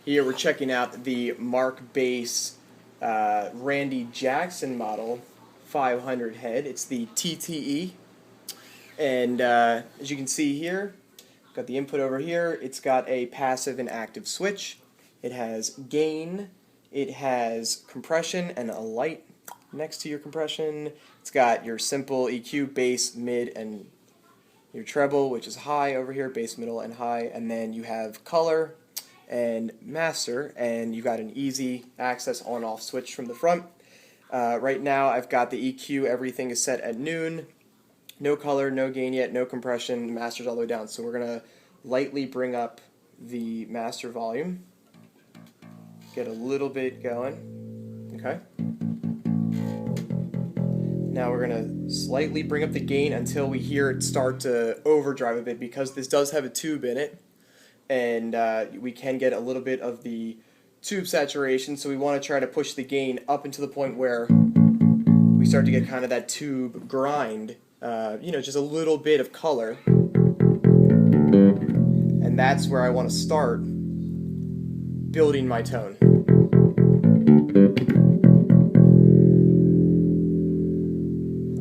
Here we're checking out the Markbass Randy Jackson model 500 head. It's the TTE, and as you can see here, got the input over here. It's got a passive and active switch. It has gain, it has compression, and a light next to your compression. It's got your simple EQ, bass, mid, and your treble, which is high over here, bass, middle, and high, and then you have color and master, and you've got an easy access on-off switch from the front. Right now I've got the EQ, everything is set at noon, no color, no gain yet, no compression, master's all the way down. So we're going to lightly bring up the master volume, get a little bit going, okay. Now we're going to slightly bring up the gain until we hear it start to overdrive a bit, because this does have a tube in it, and we can get a little bit of the tube saturation, so we want to try to push the gain up into the point where we start to get kind of that tube grind, just a little bit of color, and that's where I want to start building my tone.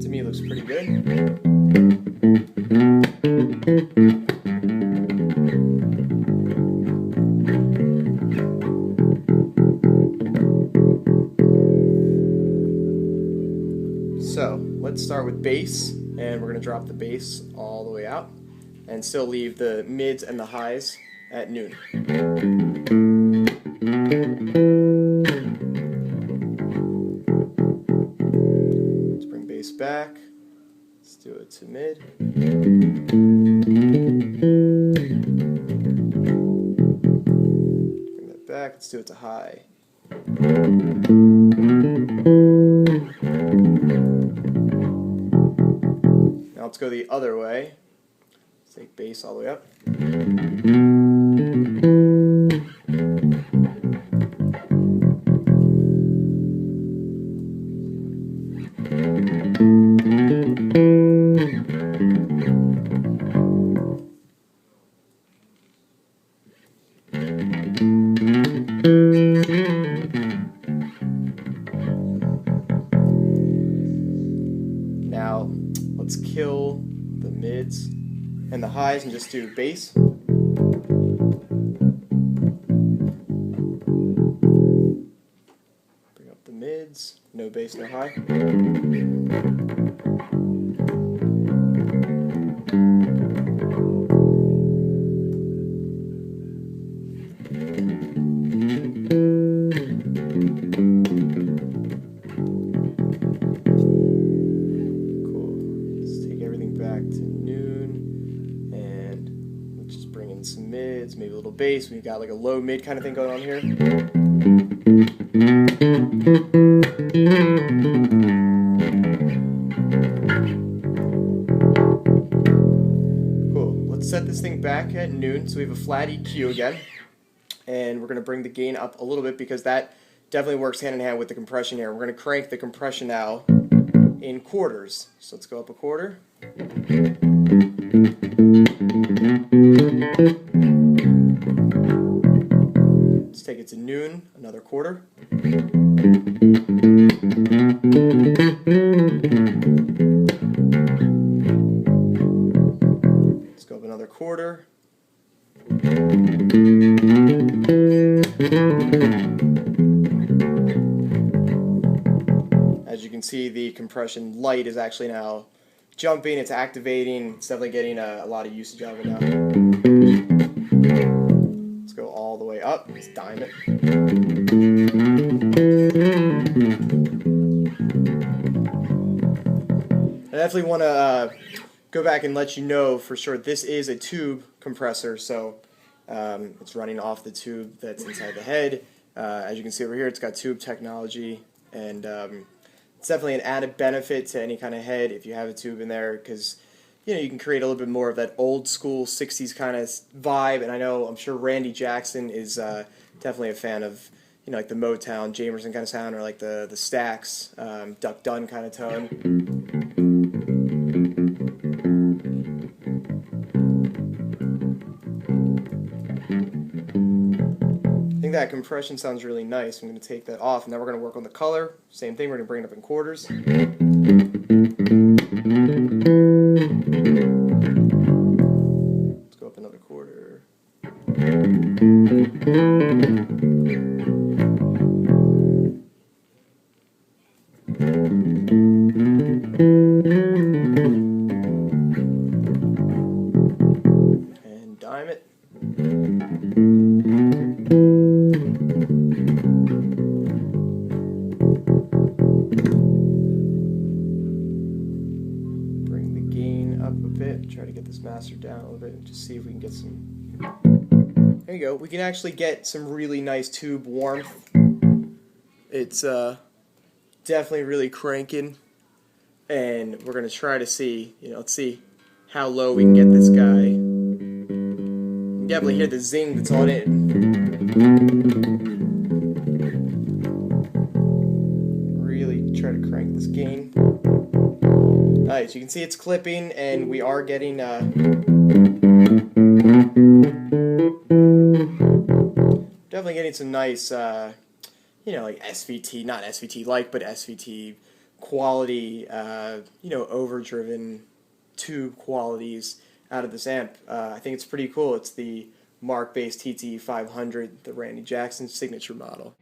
To me it looks pretty good. So let's start with bass, and we're going to drop the bass all the way out and still leave the mids and the highs at noon. Let's bring bass back. Let's do it to mid. Bring that back. Let's do it to high. Now let's go the other way. Let's take bass all the way up. Now let's kill the mids and the highs and just do bass. Bring up the mids, no bass, no high. Some mids, maybe a little bass. We've got like a low mid kind of thing going on here. Cool. Let's set this thing back at noon. So we have a flat EQ again, and we're going to bring the gain up a little bit because that definitely works hand in hand with the compression here. We're going to crank the compression now in quarters. So let's go up a quarter. Let's take it to noon, another quarter. Let's go up another quarter. As you can see, the compression light is actually now jumping, it's activating, it's definitely getting a lot of usage out of it now. Let's go all the way up, let's dime it. I definitely want to go back and let you know for sure this is a tube compressor, so it's running off the tube that's inside the head. As you can see over here, it's got tube technology, and it's definitely an added benefit to any kind of head if you have a tube in there, because you can create a little bit more of that old school 60s kind of vibe. And I'm sure Randy Jackson is definitely a fan of like the Motown, Jamerson kind of sound, or like the Stax, Duck Dunn kind of tone. that compression sounds really nice. I'm going to take that off. Now we're going to work on the color. Same thing, we're going to bring it up in quarters. Let's go up another quarter. And dime it. Bring the gain up a bit, try to get this master down a little bit, and just see if we can get some. There you go. We can actually get some really nice tube warmth. It's definitely really cranking, and we're gonna try to see, let's see how low we can get this guy. You can definitely hear the zing that's on it. Really try to crank this gain. Nice, you can see it's clipping, and we are getting definitely getting some nice like SVT, not SVT like, but SVT quality, overdriven tube qualities out of this amp. I think it's pretty cool. It's the Markbass TTE 500, the Randy Jackson signature model.